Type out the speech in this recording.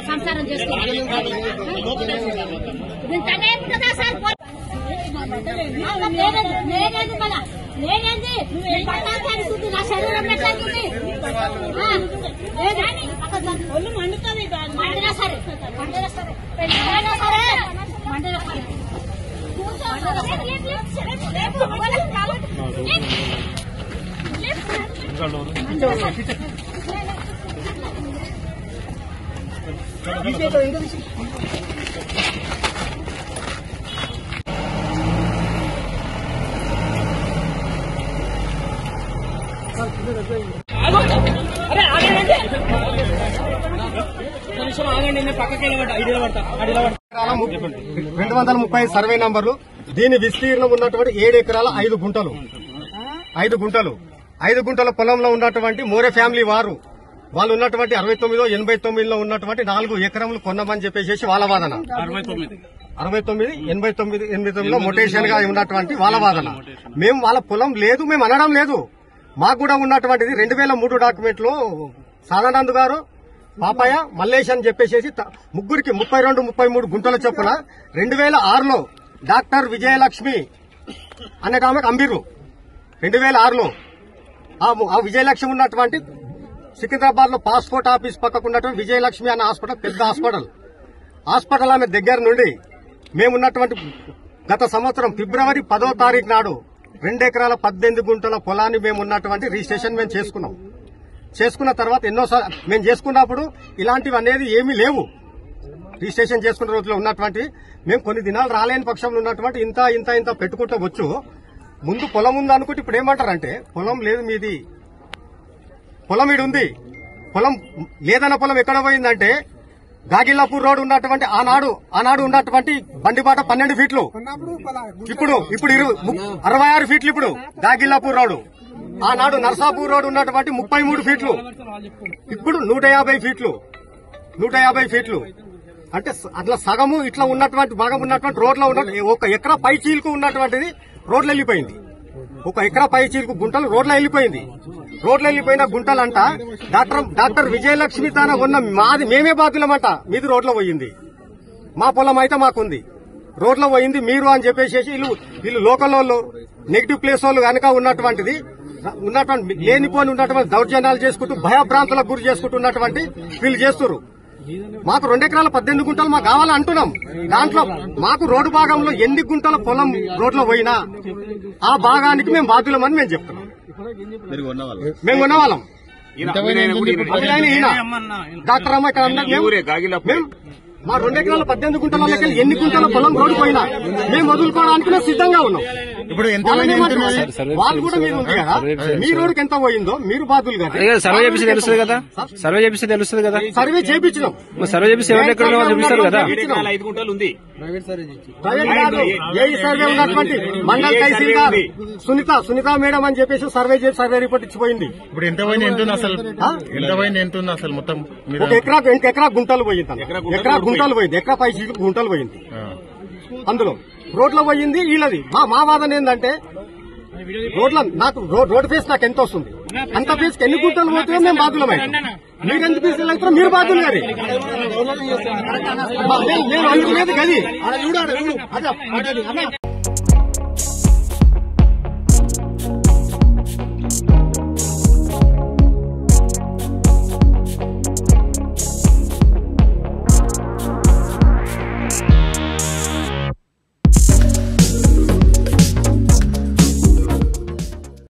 సంసారం చేస్తున్నాం నేనేంది పట్టాల్సి నా శరీరం ఎట్లయితుంది ఒళ్ళు మండుతుంది మండినా సరే మండినా సరే మండినా సరే పక్కకి 230 సర్వే నంబర్లు. దీని విస్తీర్ణం ఉన్నటువంటి 7 ఎకరాల 5 గుంటలు 5 గుంటల పొలంలో ఉన్నటువంటి మోరే ఫ్యామిలీ వాళ్ళు ఉన్నటువంటి 69, 89లో ఉన్నటువంటి 4 ఎకరములు కొన్నామని చెప్పేసి వాళ్ళ వాదన. 69, 89లో మొటేషన్ గా ఉన్నటువంటి వాళ్ళ వాదన. మేము వాళ్ళ పొలం లేదు మేము అనడం లేదు. మాకు కూడా ఉన్నటువంటిది 2003 డాక్యుమెంట్ లో సాదానంద్ గారు, పాపయ్య, మల్లేష్ అని చెప్పేసి ముగ్గురికి 32, 33 గుంటల చొప్పున 2006లో డాక్టర్ విజయలక్ష్మి అనే ఆమెకు అంబిర్రు. 2006లో ఆ విజయలక్ష్మి ఉన్నటువంటి సికింద్రాబాద్ లో పాస్పోర్ట్ ఆఫీస్ పక్కకు ఉన్నటువంటి విజయలక్ష్మి అనే హాస్పిటల్, పెద్ద హాస్పిటల్ ఆమె దగ్గర నుండి మేమున్నటువంటి గత సంవత్సరం ఫిబ్రవరి 10వ తారీఖు నాడు 2 ఎకరాల 18 గుంటల పొలాన్ని మేము ఉన్నటువంటి రిజిస్ట్రేషన్ మేము చేసుకున్న తర్వాత ఎన్నోసార్లు మేము చేసుకున్నప్పుడు ఇలాంటివి అనేది ఏమీ లేవు. రిజిస్ట్రేషన్ చేసుకున్న రోజులో ఉన్నటువంటి మేము కొన్ని దినాలు రాలేని పక్షంలో ఉన్నటువంటి ఇంత పెట్టుకుంటూ వచ్చు. ముందు పొలం ఉంది అనుకుంటే ఇప్పుడు ఏమంటారంటే పొలం లేదు మీది, పొలం ఈడు ఉంది. పొలం లేదన్న పొలం ఎక్కడ పోయిందంటే గాగిల్లాపూర్ రోడ్ ఉన్నటువంటి ఆనాడు ఉన్నటువంటి బండిబాట 12 ఫీట్లు, ఇప్పుడు 66 ఫీట్లు. ఇప్పుడు గాగిల్లాపూర్ రోడ్, ఆనాడు నర్సాపూర్ రోడ్ ఉన్నటువంటి 33 ఫీట్లు, ఇప్పుడు 150 ఫీట్లు. అంటే అట్లా సగము ఇట్లా ఉన్నటువంటి భాగం ఉన్నటువంటి రోడ్లో ఉన్న 1 ఎకరా పై చీలుకు ఉన్నటువంటిది రోడ్లు వెళ్ళిపోయింది. 1 ఎకరా పై చీలుకు గుంటలు రోడ్లో వెళ్ళిపోయిన గుంటలంట డాక్టర్ విజయలక్ష్మి తాన ఉన్న మాది మేమే బాధ్యులమంట. మీది రోడ్లో పోయింది, మా పొలం అయితే మాకుంది, రోడ్లో పోయింది మీరు అని చెప్పేసి వీళ్ళు లోకల్ వాళ్ళు, నెగిటివ్ ప్లేస్ వాళ్ళు కనుక ఉన్నటువంటి లేనిపోని ఉన్నటువంటి దౌర్జన్యాలు చేసుకుంటూ భయభ్రాంతులకు గురి చేసుకుంటున్నటువంటి వీళ్ళు చేస్తున్నారు. మాకు 2 ఎకరాల 18 గుంటలు మాకు కావాలని అంటున్నాం. దాంట్లో మాకు రోడ్డు భాగంలో ఎన్ని గుంటల పొలం రోడ్లో పోయినా ఆ భాగానికి మేము బాధ్యులమని మేము చెప్తున్నాం. మేము ఉన్నవాళ్ళం. డాక్టర్ అమ్మ ఇక్కడ మేము మా 2 ఎకరాల 18 గుంటలకి ఎన్ని గుంటల పొలం రోడ్డు పోయినా మేము వదులుకోవడానికి మేము సిద్ధంగా ఉన్నాం. ఇప్పుడు ఎంత వాళ్ళు కూడా మీరు ఉంది కదా, మీ రోడ్డుకి ఎంత పోయిందో మీరు బాధ్యులు కదా. సర్వే చేపిస్తే తెలుస్తుంది కదా, సర్వే చేపిస్తే తెలుస్తుంది కదా. సర్వే చేయించినాం, సర్వే చేపిస్తే ఎవరు ఎక్కడ చూపిస్తారు కదా. 5 గుంటలు ఉంది ప్రైవేట్ కాదు, ఏ సర్వే ఉన్నటువంటి మండల్ తహసీల్దార్ సునీత మేడం అని చెప్పేసి సర్వే చేసి సర్వే రిపోర్ట్ ఇచ్చిపోయింది. ఇప్పుడు ఎంత పోయింది, ఎంత ఉంది అసలు, ఎంత పోయింది, ఎంత ఉంది అసలు మొత్తం? ఒక ఎకరా గుంటలు పోయింది, ఎకరా గుంటలు పోయింది, ఎకరా 5 గుంటలు పోయింది. అందులో రోడ్లో పోయింది వీళ్ళది. మా వాదన ఏంటంటే రోడ్ల నాకు రోడ్ ఫేస్ నాకు ఎంత వస్తుంది, అంత ఫేస్ ఎన్ని గుంటలు పోతుందో మేము బాధ్యులమై, మీరు ఎంత ఫీజులు అవుతారో మీరు బాధ్యులు గారి. నేను అందుకునేది గది.